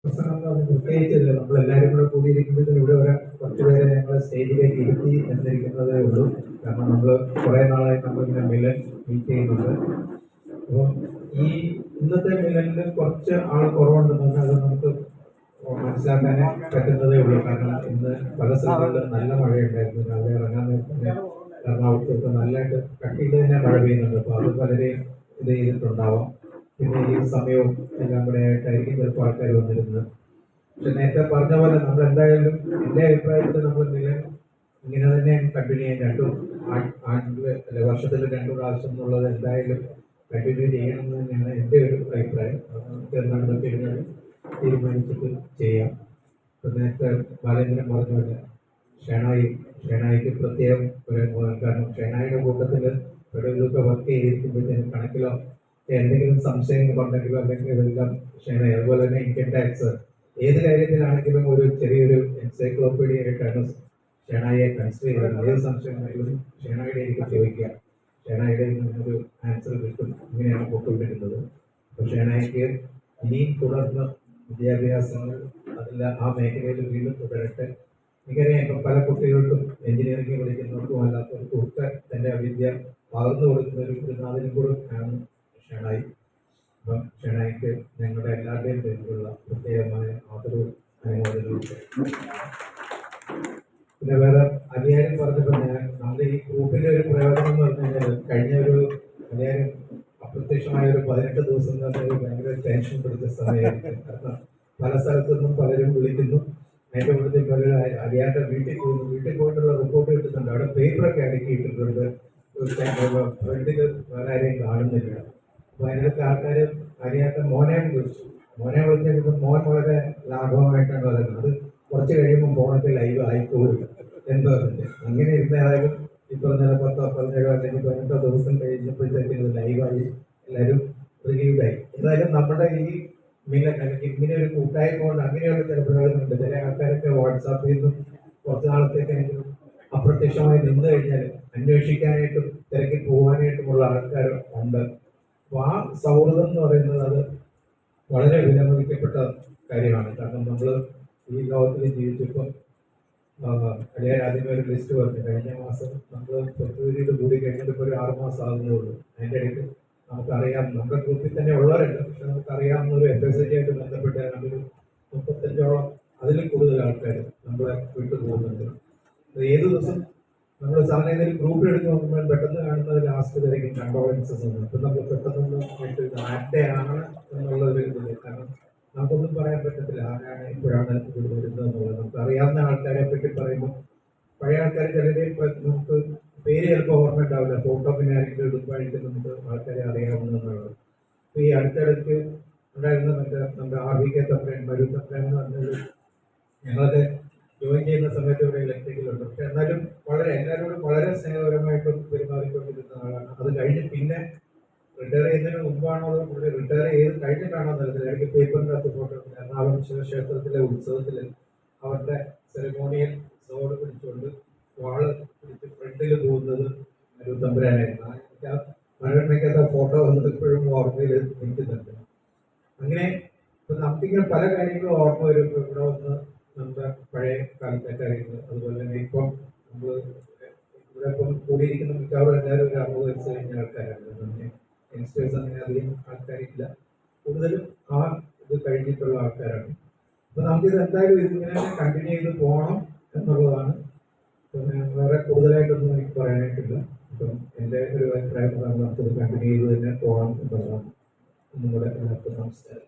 പ്രത്യേകിച്ചില്ല, നമ്മളെല്ലാവരും കൂടെ കൂടിയിരിക്കുമ്പോഴത്തേക്കും ഇവിടെ കുറച്ചുപേരെ ഞങ്ങൾ സ്റ്റേജിലേക്ക് ഇരുത്തി എന്നിരിക്കുന്നതേ ഉള്ളൂ. കാരണം നമ്മൾ കുറേ നാളായി നമ്മളിങ്ങനെ മിലൻ മീറ്റ് ചെയ്യുന്നുണ്ട്. അപ്പോൾ ഈ ഇന്നത്തെ മിലനിൽ കുറച്ച് ആൾ കുറവുണ്ടെന്ന് അത് നമുക്ക് മനസ്സിലാക്കാൻ പറ്റുന്നതേ ഉള്ളൂ. കാരണം ഇന്ന് പല സ്ഥലങ്ങളിലും നല്ല മഴയുണ്ടായിരുന്നു. രാവിലെ ഇറങ്ങാൻ നേരത്തെ എറണാകുളത്തൊക്കെ നല്ലതായിട്ട് കട്ടിയിട്ട് തന്നെ മഴ പെയ്യുന്നുണ്ട്. അപ്പോൾ അത് പലരെയും ഇത് ചെയ്തിട്ടുണ്ടാവാം. പിന്നെ ഈ സമയവും എല്ലാം കൂടെ ആയിട്ടായിരിക്കും ചിലപ്പോൾ ആൾക്കാർ വന്നിരുന്നത്. പക്ഷെ നേരത്തെ പറഞ്ഞ പോലെ നമ്മൾ എന്തായാലും എൻ്റെ അഭിപ്രായത്തിൽ നമ്മൾ ഇങ്ങനെ തന്നെ കണ്ടിന്യൂ ചെയ്യാൻ വർഷത്തിൽ 2 പ്രാവശ്യം എന്നുള്ളത് എന്തായാലും കണ്ടിന്യൂ ചെയ്യണം എന്ന് തന്നെയാണ് എൻ്റെ ഒരു അഭിപ്രായം. നമുക്ക് എന്താണ് തീരുമാനിച്ചിട്ട് ചെയ്യാം. ഇപ്പം നേരത്തെ ബാലേന്ദ്രൻ പറഞ്ഞ പോലെ ഷേണായിക്ക് പ്രത്യേകം ഒരു അനുഭവം. കാരണം ഷേണായിയുടെ കൂട്ടത്തിൽ ഇവിടെ ഇതൊക്കെ വർക്ക് ചെയ്തിരിക്കുമ്പോഴത്തേനും കണക്കിലോ എന്തെങ്കിലും സംശയങ്ങൾ ഉണ്ടെങ്കിലോ അല്ലെങ്കിൽ ഇതെല്ലാം ഷേണായി, അതുപോലെ തന്നെ ഇൻകം ടാക്സ് ഏത് കാര്യത്തിലാണെങ്കിലും ഒരു ചെറിയൊരു എൻസൈക്ലോപീഡിയ ആയിട്ടാണ് ഷേണായിയെ കൺസിഡർ ചെയ്യുന്നത്. ഏത് സംശയമാണെങ്കിലും ഷേണായിയുടെ എനിക്ക് ചോദിക്കുക, ഷേണായിയുടെ നിന്നൊരു ആൻസർ കിട്ടും. ഇങ്ങനെയാണ് പൊട്ടുകൊണ്ടിരുന്നത്. അപ്പോൾ ഷേണായിക്ക് ഇനിയും തുടർന്ന് വിദ്യാഭ്യാസങ്ങൾ അതിൽ ആ മേഖലയിൽ വീണ്ടും തുടരട്ടെ. എനിക്കറിയാം ഇപ്പം പല കുട്ടികൾക്കും എഞ്ചിനീയറിംഗ് പഠിക്കുന്നവർക്കും അല്ലാത്തവർക്കും ഒക്കെ തൻ്റെ അവിദ്യ പകർന്നു കൊടുക്കുന്ന ഒരു ഗുരുനാഥനും കൂടെ ആണ് ഷേണായി. അപ്പം ഷേണായിക്ക് ഞങ്ങളുടെ എല്ലാവരുടെയും പേരിലുള്ള പ്രത്യേകമായ ആദരവും അനുമോദനവും. പിന്നെ വേറെ അധികാരം പറഞ്ഞപ്പോൾ നമ്മുടെ ഈ ഗ്രൂപ്പിന്റെ ഒരു പ്രയോജനം എന്ന് പറഞ്ഞു കഴിഞ്ഞാൽ കഴിഞ്ഞ ഒരു അധികാരം അപ്രത്യക്ഷമായ ഒരു 18 ദിവസം തന്നെ ഒരു ഭയങ്കര ടെൻഷൻ പിടിച്ച സമയമായിരിക്കും. കാരണം പല സ്ഥലത്തു നിന്നും പലരും വിളിക്കുന്നു. അതിൻ്റെ കൂടുതൽ പലരും അറിയാത്ത വീട്ടിൽ പോയിട്ടുള്ള റിപ്പോർട്ട് കിട്ടുന്നുണ്ട്. അവിടെ പേപ്പറൊക്കെ അടുക്കിയിട്ടിട്ടുണ്ട്. ഫ്രണ്ടിൽ വേറെ ആരെയും കാണുന്നില്ല. അപ്പൊ അതിനകത്ത് ആൾക്കാർ അറിയാത്ത മോനെ വിളിച്ചപ്പോൾ മോൻ വളരെ ലാഭമായിട്ടാണ് പറയുന്നത്. അത് കുറച്ച് കഴിയുമ്പോൾ ഫോണൊക്കെ ലൈവ് ആയിപ്പോകും എന്ന് പറഞ്ഞിട്ട് അങ്ങനെ ഇരുന്ന ഏതായാലും ഈ പറഞ്ഞ 10, 17 അല്ലെങ്കിൽ 18 ദിവസം കഴിഞ്ഞപ്പോഴത്തേക്കും ഇത് ലൈവായി എല്ലാവരും റിലീവായി. ഏതായാലും നമ്മുടെ ഈ അല്ലെങ്കിൽ ഇങ്ങനെ ഒരു കൂട്ടായ്മ കൊണ്ട് അങ്ങനെയുള്ള ചില പ്രയോജനമുണ്ട്. ചില ആൾക്കാരൊക്കെ വാട്സാപ്പിൽ നിന്നും കുറച്ച് നാളത്തേക്കെങ്കിലും അപ്രത്യക്ഷമായി നിന്ന് കഴിഞ്ഞാൽ അന്വേഷിക്കാനായിട്ടും തിരക്കി പോകാനായിട്ടുമുള്ള ആൾക്കാർ ഉണ്ട്. അപ്പോൾ ആ സൗഹൃദം എന്ന് പറയുന്നത് അത് വളരെ വിലമതിക്കപ്പെട്ട കാര്യമാണ്. കാരണം നമ്മൾ ഈ ലോകത്തിൽ ജീവിച്ചപ്പോൾ ആദ്യമേ ഒരു ലിസ്റ്റ് പറഞ്ഞു. കഴിഞ്ഞ മാസം നമ്മൾ ഫെബ്രുവരിയിൽ കൂടി കഴിഞ്ഞിട്ട് ഇപ്പോൾ ഒരു 6 മാസം ആകുന്നേ ഉള്ളൂ. അതിൻ്റെ ഇടയ്ക്ക് നമുക്കറിയാം നമ്മുടെ ഗ്രൂപ്പിൽ തന്നെ ഉള്ളവരുണ്ട്. പക്ഷെ നമുക്കറിയാവുന്ന ഒരു FSI ആയിട്ട് ബന്ധപ്പെട്ട ഒരു 35ഓളം അതിലും കൂടുതൽ ആൾക്കാർ നമ്മളെ വിട്ടു പോകുന്നുണ്ട്. ഏത് ദിവസം നമ്മൾ സാധാരണ ഏതെങ്കിലും ഗ്രൂപ്പിൽ എടുത്ത് നോക്കുമ്പോൾ പെട്ടെന്ന് കാണുന്നത് ലാസ്റ്റ് വരെയും കണ്ടോളൻസസ് ആണ്. അപ്പം നമ്മൾ പെട്ടെന്നൊന്നും ആരുടെ ആണ് എന്നുള്ള ഒരു ഇതില്ല. കാരണം നമുക്കൊന്നും പറയാൻ പറ്റത്തില്ല ആരാണ് ഇപ്പോഴാണ് ഇത് വരുന്നത് എന്നുള്ളത്. നമുക്ക് അറിയാവുന്ന ആൾക്കാരെ പറ്റി പറയുമ്പോൾ പഴയ ആൾക്കാർ ചിലരെ നമുക്ക് പേര് ചിലപ്പോൾ ഓർമ്മ ഉണ്ടാവില്ല. ഫോട്ടോ പിന്നെ ആരെങ്കിലും ഇടുമ്പോഴേക്കും നമുക്ക് ആൾക്കാരെ അറിയാവുന്നതാണ്. അപ്പോൾ ഈ അടുത്തിടയ്ക്ക് ഉണ്ടായിരുന്ന നമ്മുടെ RVK തപ്രൻ, മരു തപ്രൻ എന്ന് പറഞ്ഞൊരു ഞങ്ങളത് ജോയിൻ ചെയ്യുന്ന സമയത്ത് ഇവിടെ ഇലക്ട്രിക്കലുണ്ട്. പക്ഷെ എന്നാലും എല്ലാവരോടും വളരെ സ്നേഹപരമായിട്ടും പെരുമാറിക്കൊണ്ടിരുന്ന ആളാണ്. അത് കഴിഞ്ഞ് പിന്നെ റിട്ടയർ ചെയ്യുന്നതിന് മുമ്പാണോ അതോ പുള്ളി റിട്ടയർ ചെയ്ത് കഴിഞ്ഞിട്ടാണോ നൽകുന്നത്? ഇടയ്ക്ക് പേപ്പറിൻ്റെ അകത്ത് ഫോട്ടോ എറണാകുളം ശിവക്ഷേത്രത്തിലെ ഉത്സവത്തിൽ അവരുടെ സെറിമോണിയൽ സോഡ് പിടിച്ചുകൊണ്ട് വാള് പിടിച്ച് ഫ്രണ്ടിൽ പോകുന്നത് തമ്പുരാനായിരുന്നു. ആ മനോരമയ്ക്കകത്ത് ഫോട്ടോ വന്നത് ഇപ്പോഴും ഓർമ്മയിൽ നിൽക്കുന്നുണ്ട്. അങ്ങനെ ഇപ്പം നമുക്കിങ്ങനെ പല കാര്യങ്ങളും ഓർമ്മ വരുമ്പോൾ ഇവിടെ വന്ന് നമ്മുടെ പഴയ കാലത്തെ കാര്യങ്ങൾ, അതുപോലെ തന്നെ ഇപ്പം നമ്മൾ ഇവിടെ ഇപ്പം കൂടിയിരിക്കുന്ന മിക്കവാറും എല്ലാവരും ഒരു 60 വയസ്സ് കഴിഞ്ഞ ആൾക്കാരാണ്. പിന്നെ യങ്സ്റ്റേഴ്സ് അങ്ങനെ അധികം ആൾക്കാരില്ല, കൂടുതലും ആ ഇത് കഴിഞ്ഞിട്ടുള്ള ആൾക്കാരാണ്. അപ്പൊ നമുക്കിത് എന്തായാലും ഇതിങ്ങനെ കണ്ടിന്യൂ ചെയ്ത് പോകണം എന്നുള്ളതാണ്. പിന്നെ വേറെ കൂടുതലായിട്ടൊന്നും എനിക്ക് പറയാനായിട്ടില്ല. അപ്പം എൻ്റെ ഒരു അഭിപ്രായം നമുക്കിത് കണ്ടിന്യൂ ചെയ്ത് തന്നെ പോകണം എന്നുള്ളതാണ്. ഒന്നും കൂടെ എല്ലാവർക്കും നമസ്കാരം.